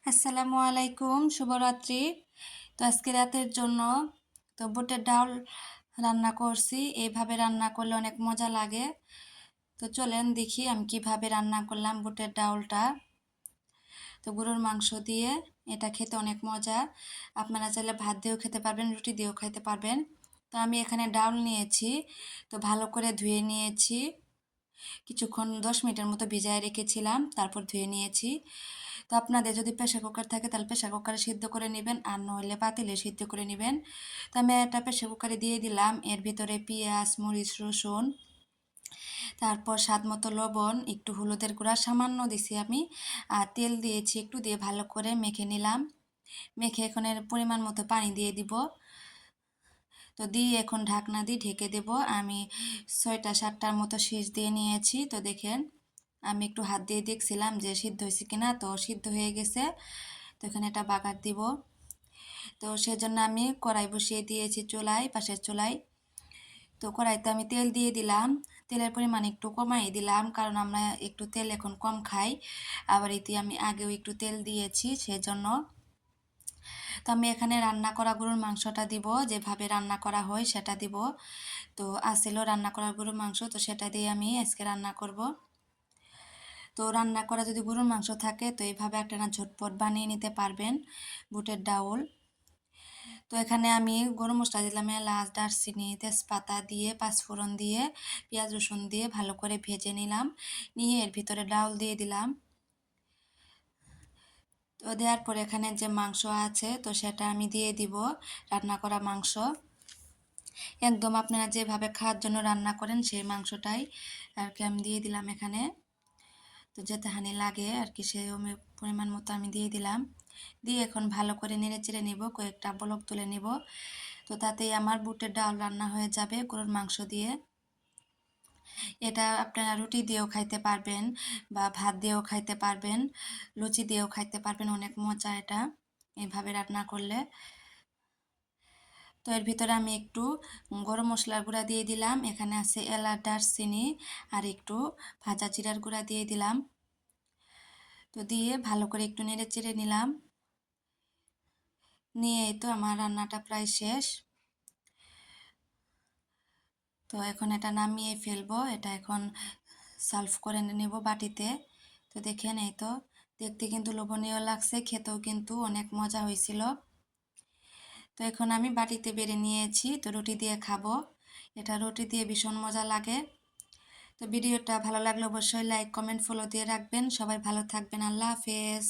আসসালামু আলাইকুম, শুভরাত্রি। তো আজকে রাতের জন্য বুটের ডাল রান্না করছি। এইভাবে রান্না করলে অনেক মজা লাগে। তো চলেন দেখি আমি কিভাবে রান্না করলাম বুটের ডাউলটা। তো গরুর মাংস দিয়ে এটা খেতে অনেক মজা। আপনারা চাইলে ভাত দিয়েও খেতে পারবেন, রুটি দিয়েও খেতে পারবেন। তো আমি এখানে ডাউল নিয়েছি, তো ভালো করে ধুয়ে নিয়েছি। কিছুক্ষণ 10 মিনিটের মতো ভিজায় রেখেছিলাম, তারপর ধুয়ে নিয়েছি। তো আপনাদের যদি প্রেসার কুকার থাকে তাহলে প্রেসার কুকারে সিদ্ধ করে নেবেন, আর নইলে পাতিলে সিদ্ধ করে নেবেন। তো আমি একটা প্রেসার কুকারে দিয়ে দিলাম, এর ভিতরে পেঁয়াজ, মরিচ, রসুন, তারপর স্বাদ মতো লবণ, একটু হলুদের গুঁড়া সামান্য দিছি আমি, আর তেল দিয়েছি একটু, দিয়ে ভালো করে মেখে নিলাম। মেখে এখন এর পরিমাণ মতো পানি দিয়ে দিব। তো দিয়ে এখন ঢাকনা দিয়ে ঢেকে দেব। আমি 6টা 7টার মতো শীষ দিয়ে নিয়েছি। তো দেখেন আমি একটু হাত দিয়ে দেখছিলাম যে সিদ্ধ হয়েছে কিনা, তো সিদ্ধ হয়ে গেছে। তো এখানে এটা বাগার দিব। তো সেজন্য আমি কড়াই বসিয়ে দিয়েছি চুলায়, পাশের চুলায়। তো কড়াইতে আমি তেল দিয়ে দিলাম। তেলের পরিমাণ একটু কমাই দিলাম, কারণ আমরা একটু তেল এখন কম খাই। আবার এতে আমি আগেও একটু তেল দিয়েছি সেজন্য। তো আমি এখানে রান্না করা গরুর মাংসটা দিব, যেভাবে রান্না করা হয় সেটা দিব। তো আসিল রান্না করা গরুর মাংস, তো সেটা দিয়ে আমি আজকে রান্না করব। তো রান্না করা যদি গরুর মাংস থাকে তো এইভাবে একটা না ঝটপট বানিয়ে নিতে পারবেন বুটের ডাউল। তো এখানে আমি গরম মশলা দিলাম, এলাচ, দারচিনি, তেজপাতা দিয়ে, পাঁচফোড়ন দিয়ে, পেঁয়াজ রসুন দিয়ে ভালো করে ভেজে নিলাম। নিয়ে এর ভিতরে ডাউল দিয়ে দিলাম। তো দেওয়ার পরে এখানে যে মাংস আছে তো সেটা আমি দিয়ে দিব, রান্না করা মাংস। একদম আপনারা যেভাবে খাওয়ার জন্য রান্না করেন সেই মাংসটাই আর কি আমি দিয়ে দিলাম এখানে। তো যেতে হানি লাগে আর কি সেই পরিমাণ মতো আমি দিয়ে দিলাম। দিয়ে এখন ভালো করে নেড়ে চেড়ে নেব, কয়েকটা বলক তুলে নেব। তো তাতেই আমার বুটের ডাল রান্না হয়ে যাবে গরুর মাংস দিয়ে। এটা আপনারা রুটি দিয়েও খাইতে পারবেন, বা ভাত দিয়েও খাইতে পারবেন, লুচি দিয়েও খাইতে পারবেন। অনেক মজা এটা এভাবে রান্না করলে। তো এর ভিতরে আমি একটু গরম মশলার গুঁড়া দিয়ে দিলাম। এখানে আছে এলাচ, দারচিনি আর একটু ভাজা জিরার গুঁড়া দিয়ে দিলাম। তো দিয়ে ভালো করে একটু নেড়ে চেড়ে নিলাম। নিয়ে তো আমার রান্নাটা প্রায় শেষ। তো এখন এটা নামিয়ে ফেলবো, এটা এখন সার্ভ করে নেব বাটিতে। তো দেখেন এই তো দেখতে কিন্তু লোভনীয় লাগছে, খেতেও কিন্তু অনেক মজা হয়েছিল। তো এখন আমি বাটিতে বেড়ে নিয়েছি, তো রুটি দিয়ে খাবো। এটা রুটি দিয়ে ভীষণ মজা লাগে। তো ভিডিওটা ভালো লাগলে অবশ্যই লাইক, কমেন্ট, ফলো দিয়ে রাখবেন। সবাই ভালো থাকবেন। আল্লাহ হাফেজ।